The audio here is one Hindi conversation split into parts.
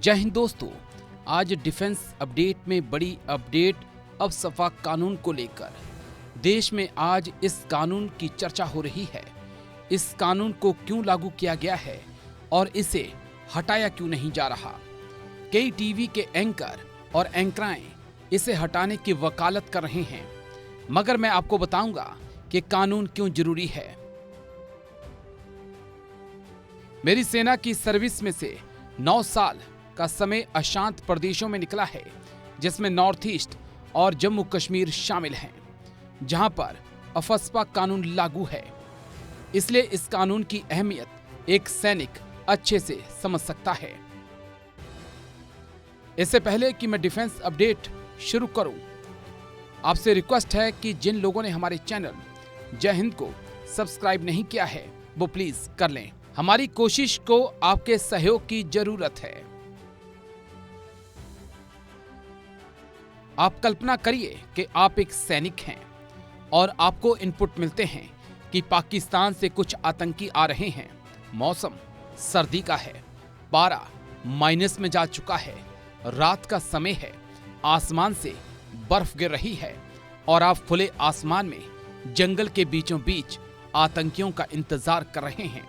जय हिंद दोस्तों, आज डिफेंस अपडेट में बड़ी अपडेट अफस्पा कानून को लेकर। देश में आज इस कानून की चर्चा हो रही है। इस कानून को क्यों लागू किया गया है और इसे हटाया क्यों नहीं जा रहा। कई टीवी के एंकर और एंकराएं इसे हटाने की वकालत कर रहे हैं, मगर मैं आपको बताऊंगा कि कानून क्यों जरूरी है। मेरी सेना की सर्विस में से 9 साल का समय अशांत प्रदेशों में निकला है, जिसमें नॉर्थ ईस्ट और जम्मू कश्मीर शामिल हैं, जहां पर अफस्पा कानून लागू है। इसलिए इस कानून की अहमियत एक सैनिक अच्छे से समझ सकता है। इससे पहले कि मैं डिफेंस अपडेट शुरू करूं, आपसे रिक्वेस्ट है कि जिन लोगों ने हमारे चैनल जय हिंद को सब्सक्राइब नहीं किया है, वो प्लीज कर लें। हमारी कोशिश को आपके सहयोग की जरूरत है। आप कल्पना करिए कि आप एक सैनिक हैं और आपको इनपुट मिलते हैं कि पाकिस्तान से कुछ आतंकी आ रहे हैं। मौसम सर्दी का है, पारा माइनस में जा चुका है, रात का समय है, आसमान से बर्फ गिर रही है और आप खुले आसमान में जंगल के बीचों बीच आतंकियों का इंतजार कर रहे हैं।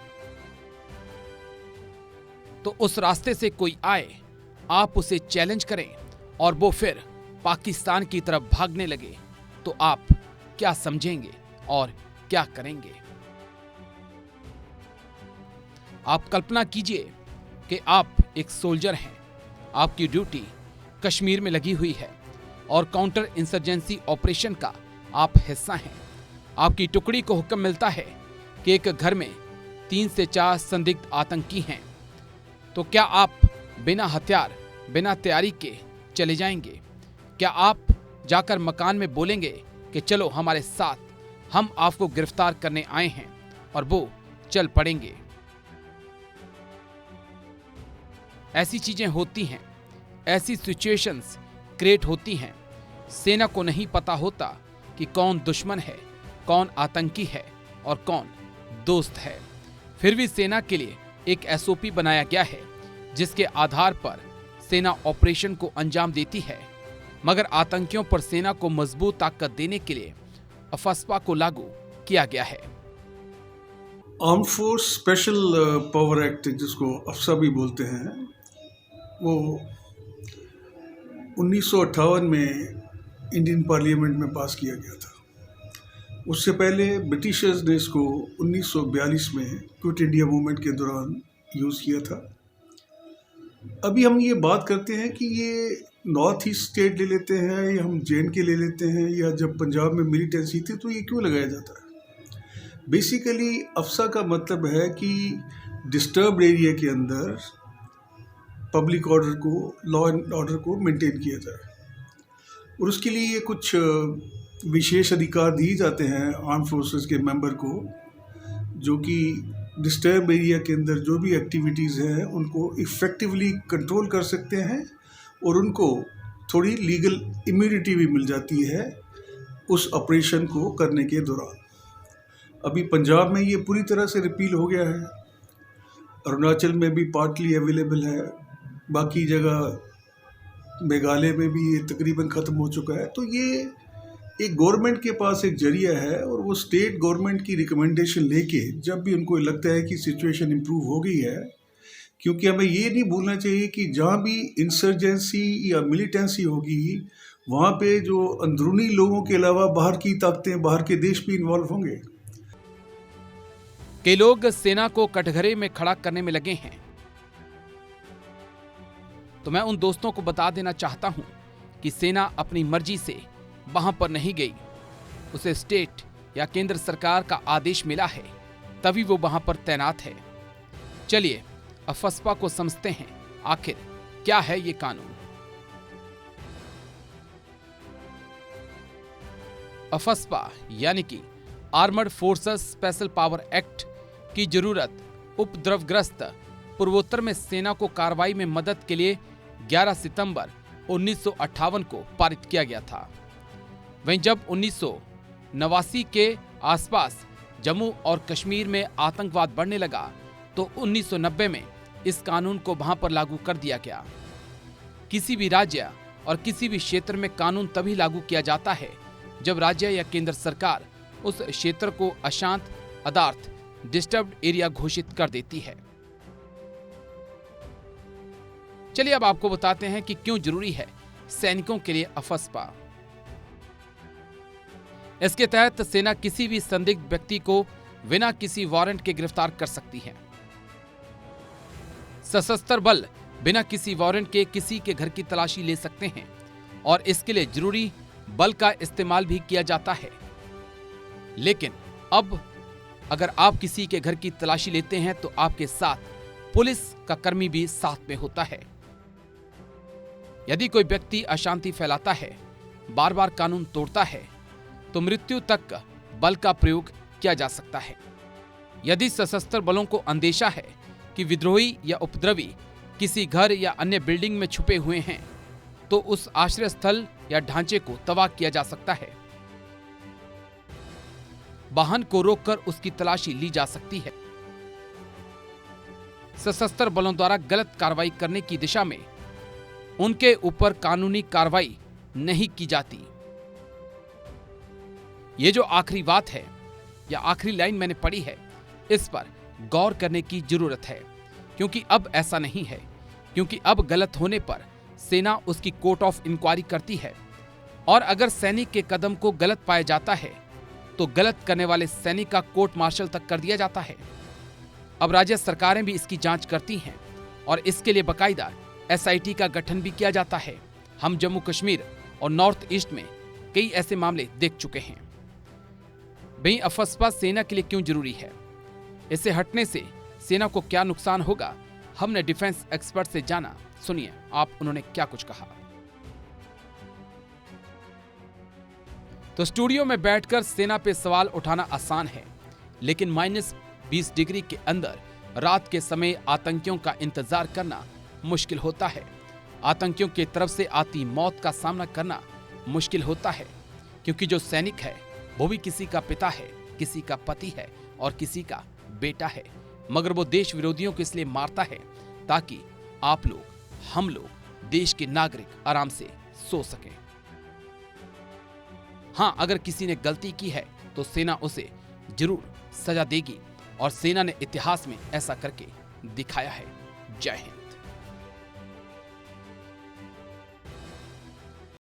तो उस रास्ते से कोई आए, आप उसे चैलेंज करें और वो फिर पाकिस्तान की तरफ भागने लगे, तो आप क्या समझेंगे और क्या करेंगे। आप कल्पना कीजिए कि आप एक सोल्जर हैं, आपकी ड्यूटी कश्मीर में लगी हुई है और काउंटर इंसर्जेंसी ऑपरेशन का आप हिस्सा हैं। आपकी टुकड़ी को हुक्म मिलता है कि एक घर में 3 से 4 संदिग्ध आतंकी हैं। तो क्या आप बिना हथियार, बिना तैयारी के चले जाएंगे? क्या आप जाकर मकान में बोलेंगे कि चलो हमारे साथ, हम आपको गिरफ्तार करने आए हैं, और वो चल पड़ेंगे? ऐसी चीजें होती हैं, ऐसी सिचुएशंस क्रिएट होती हैं। सेना को नहीं पता होता कि कौन दुश्मन है, कौन आतंकी है और कौन दोस्त है। फिर भी सेना के लिए एक एसओपी बनाया गया है, जिसके आधार पर सेना ऑपरेशन को अंजाम देती है। मगर आतंकियों पर सेना को मजबूत ताकत देने के लिए अफस्पा को लागू किया गया है। Arm force special power act, जिसको अफसा भी बोलते हैं, वो 1958 में इंडियन पार्लियामेंट में पास किया गया था। उससे पहले ब्रिटिशर्स ने इसको 1942 में क्विट इंडिया मूवमेंट के दौरान यूज़ किया था। अभी हम ये बात करते हैं कि ये नॉर्थ ईस्ट स्टेट ले लेते हैं या हम जे.एंड.के ले लेते हैं, या जब पंजाब में मिलिटेंसी थी तो ये क्यों लगाया जाता है। बेसिकली अफसा का मतलब है कि डिस्टर्ब्ड एरिया के अंदर पब्लिक ऑर्डर को, लॉ एंड ऑर्डर को मेंटेन किया जाए, और उसके लिए ये कुछ विशेष अधिकार दिए जाते हैं आर्म फोर्सेस के मेंबर को, जो कि डिस्टर्ब एरिया के अंदर जो भी एक्टिविटीज़ हैं उनको इफ़ेक्टिवली कंट्रोल कर सकते हैं, और उनको थोड़ी लीगल इम्यूनिटी भी मिल जाती है उस ऑपरेशन को करने के दौरान। अभी पंजाब में ये पूरी तरह से रिपील हो गया है, अरुणाचल में भी पार्टली अवेलेबल है, बाकी जगह मेघालय में भी ये तकरीबन ख़त्म हो चुका है। तो ये एक गवर्नमेंट के पास एक जरिया है, और वो स्टेट गवर्नमेंट की रिकमेंडेशन लेके जब भी उनको लगता है कि सिचुएशन इम्प्रूव हो गई है, क्योंकि हमें ये नहीं भूलना चाहिए कि जहाँ भी इंसर्जेंसी या मिलिटेंसी होगी, वहाँ पे जो अंदरूनी लोगों के अलावा बाहर की ताकतें, बाहर के देश भी इन्वॉल्व होंगे। कई लोग सेना को कटघरे में खड़ा करने में लगे हैं, तो मैं उन दोस्तों को बता देना चाहता हूं कि सेना अपनी मर्जी से वहां पर नहीं गई। उसे स्टेट या केंद्र सरकार का आदेश मिला है, तभी वो वहां पर तैनात है। चलिए अफस्पा को समझते हैं, आखिर क्या है ये कानून। अफस्पा यानी कि armoured forces special power act की जरूरत उपद्रवग्रस्त पूर्वोत्तर में सेना को कार्रवाई में मदद के लिए 11 सितंबर 1958 को पारित किया गया था। वहीं जब 1989 के आसपास जम्मू और कश्मीर में आतंकवाद बढ़ने लगा, तो 1990 में इस कानून को वहां पर लागू कर दिया गया। किसी भी राज्य और किसी भी क्षेत्र में कानून तभी लागू किया जाता है जब राज्य या केंद्र सरकार उस क्षेत्र को अशांत अदार्थ डिस्टर्ब्ड एरिया घोषित कर देती है। चलिए अब आपको बताते हैं कि क्यों जरूरी है सैनिकों के लिए अफस्पा। इसके तहत सेना किसी भी संदिग्ध व्यक्ति को बिना किसी वारंट के गिरफ्तार कर सकती है। सशस्त्र बल बिना किसी वारंट के किसी के घर की तलाशी ले सकते हैं और इसके लिए जरूरी बल का इस्तेमाल भी किया जाता है। लेकिन अब अगर आप किसी के घर की तलाशी लेते हैं तो आपके साथ पुलिस का कर्मी भी साथ में होता है। यदि कोई व्यक्ति अशांति फैलाता है, बार बार कानून तोड़ता है, तो मृत्यु तक बल का प्रयोग किया जा सकता है। यदि सशस्त्र बलों को अंदेशा है कि विद्रोही या उपद्रवी किसी घर या अन्य बिल्डिंग में छुपे हुए हैं, तो उस आश्रय स्थल या ढांचे को तबाह किया जा सकता है। वाहन को रोककर उसकी तलाशी ली जा सकती है। सशस्त्र बलों द्वारा गलत कार्रवाई करने की दिशा में उनके ऊपर कानूनी कार्रवाई नहीं की जाती। ये जो आखिरी बात है या आखिरी लाइन मैंने पढ़ी है, इस पर गौर करने की जरूरत है, क्योंकि अब ऐसा नहीं है। क्योंकि अब गलत होने पर सेना उसकी कोर्ट ऑफ इंक्वायरी करती है और अगर सैनिक के कदम को गलत पाया जाता है तो गलत करने वाले सैनिक का कोर्ट मार्शल तक कर दिया जाता है। अब राज्य सरकारें भी इसकी जांच करती हैं और इसके लिए बाकायदा SIT का गठन भी किया जाता है। हम जम्मू कश्मीर और नॉर्थ ईस्ट में कई ऐसे मामले देख चुके हैं। भाई अफस्पा सेना के लिए क्यों जरूरी है, इससे हटने से सेना को क्या नुकसान होगा, हमने डिफेंस एक्सपर्ट से जाना। सुनिए आप उन्होंने क्या कुछ कहा। तो स्टूडियो में बैठकर सेना पे सवाल उठाना आसान है, लेकिन -20 डिग्री के अंदर रात के समय आतंकियों का इंतजार करना मुश्किल होता है। आतंकियों की तरफ से आती मौत का सामना करना मुश्किल होता है, क्योंकि जो सैनिक है वो भी किसी का पिता है, किसी का पति है और किसी का बेटा है, मगर वो देश विरोधियों को इसलिए मारता है ताकि आप लोग, हम लोग, देश के नागरिक आराम से सो सकें। हाँ, अगर किसी ने गलती की है तो सेना उसे जरूर सजा देगी और सेना ने इतिहास में ऐसा करके दिखाया है। जय हिंद।